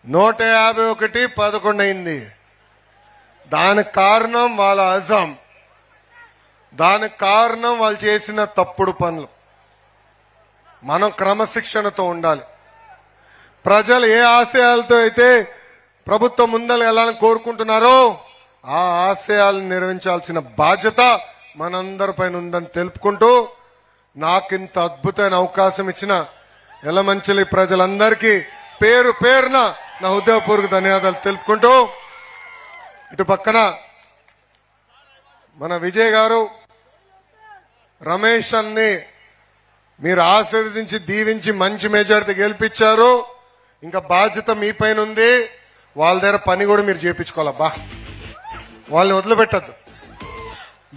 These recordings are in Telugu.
151 11 అయింది. దానికి కారణం వాళ్ళ అజం, దానికి కారణం వాళ్ళు చేసిన తప్పుడు పనులు. మనం క్రమశిక్షణతో ఉండాలి. ప్రజలు ఏ ఆశయాలతో అయితే ప్రభుత్వం ముందలు వెళ్ళాలని కోరుకుంటున్నారో ఆ ఆశయాలను నిర్వహించాల్సిన బాధ్యత మనందరిపైన ఉందని తెలుపుకుంటూ, నాకింత అద్భుతమైన అవకాశం ఇచ్చిన ఎలమంచిలి ప్రజలందరికీ పేరు పేరున నా హృదయపూర్వక ధన్యవాదాలు తెలుపుకుంటూ, ఇటు పక్కన మన విజయ్ గారు, రమేష్ అన్ని మీరు ఆశీర్వదించి దీవించి మంచి మెజారిటీ గెలిపించారు. ఇంకా బాధ్యత మీ పైన ఉంది. వాళ్ళ దగ్గర పని కూడా మీరు చేయించుకోవాలబ్బా, వాళ్ళని వదిలిపెట్టద్దు.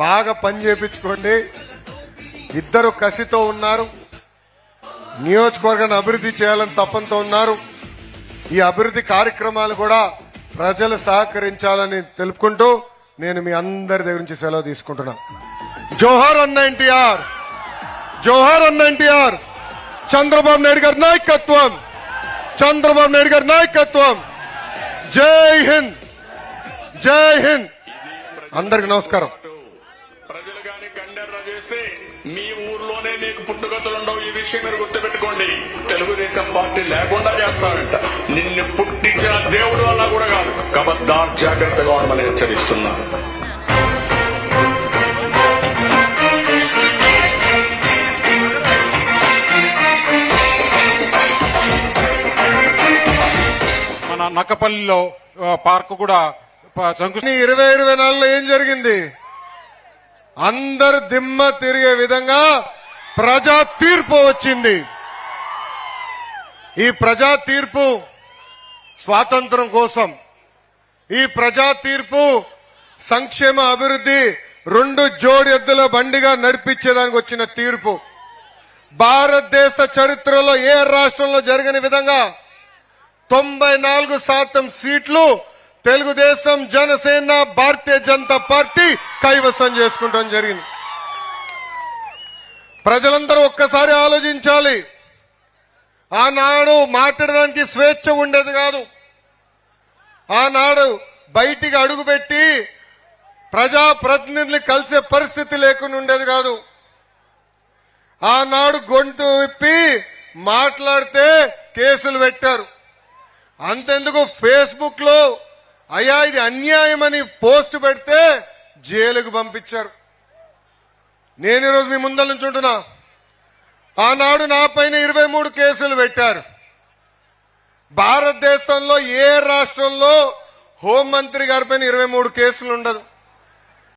బాగా పని చేయించుకోండి. ఇద్దరు కసితో ఉన్నారు, నియోజకవర్గాన్ని అభివృద్ధి చేయాలని తపంతో ఉన్నారు. ఈ అభివృద్ధి కార్యక్రమాలు కూడా ప్రజలు సహకరించాలని తెలుపుకుంటూ నేను మీ అందరి దగ్గర నుంచి సెలవు తీసుకుంటున్నాను. జోహార్ అన్న ఎన్టీఆర్, జోహార్ అన్న ఎన్టీఆర్. చంద్రబాబు నాయుడు గారి నాయకత్వం, చంద్రబాబు నాయుడు గారి నాయకత్వం. జై హింద్, జై హింద్. అందరికి నమస్కారం. ప్రజలు గాని కండెర్ర చేసి మీ ఊర్లోనే మీకు పుట్టుగతులుండవు. ఈ విషయం మీరు గుర్తుపెట్టుకోండి. తెలుగుదేశం పార్టీ లేకుండా చేస్తానంట. నిన్ను పుట్టించిన దేవుడు వల్ల కూడా కాదు. కబద్దార్, జాగ్రత్తగా ఉండమని హెచ్చరిస్తున్నాను. మన నక్కపల్లిలో పార్క్ కూడా 2024లో ఏం జరిగింది? అందరు దిమ్మ తిరిగే విధంగా ప్రజా తీర్పు వచ్చింది. ఈ ప్రజా తీర్పు స్వాతంత్రం కోసం, ఈ ప్రజా తీర్పు సంక్షేమ అభివృద్ధి 2 జోడి ఎద్దుల బండిగా నడిపించేదానికి వచ్చిన తీర్పు. భారతదేశ చరిత్రలో ఏ రాష్ట్రంలో జరగని విధంగా 94% సీట్లు తెలుగుదేశం, జనసేన, భారతీయ జనతా పార్టీ కైవసం చేసుకుంటాం జరిగింది. ప్రజలందరూ ఒక్కసారి ఆలోచించాలి. ఆనాడు మాట్లాడడానికి స్వేచ్ఛ ఉండేది కాదు. ఆనాడు బయటికి అడుగుపెట్టి ప్రజాప్రతినిధులు కలిసే పరిస్థితి లేకుండా ఉండేది కాదు. ఆనాడు గొంతు విప్పి మాట్లాడితే కేసులు పెట్టారు. అంతెందుకు ఫేస్బుక్ లో అయ్యా ఇది అన్యాయమని పోస్ట్ పెడితే జైలుకు పంపించారు. నేను ఈరోజు మీ ముందర నుంచి ఉంటున్నా. ఆనాడు నా పైన 23 కేసులు పెట్టారు. భారతదేశంలో ఏ రాష్ట్రంలో హోంమంత్రి గారి పైన 23 కేసులు ఉండదు.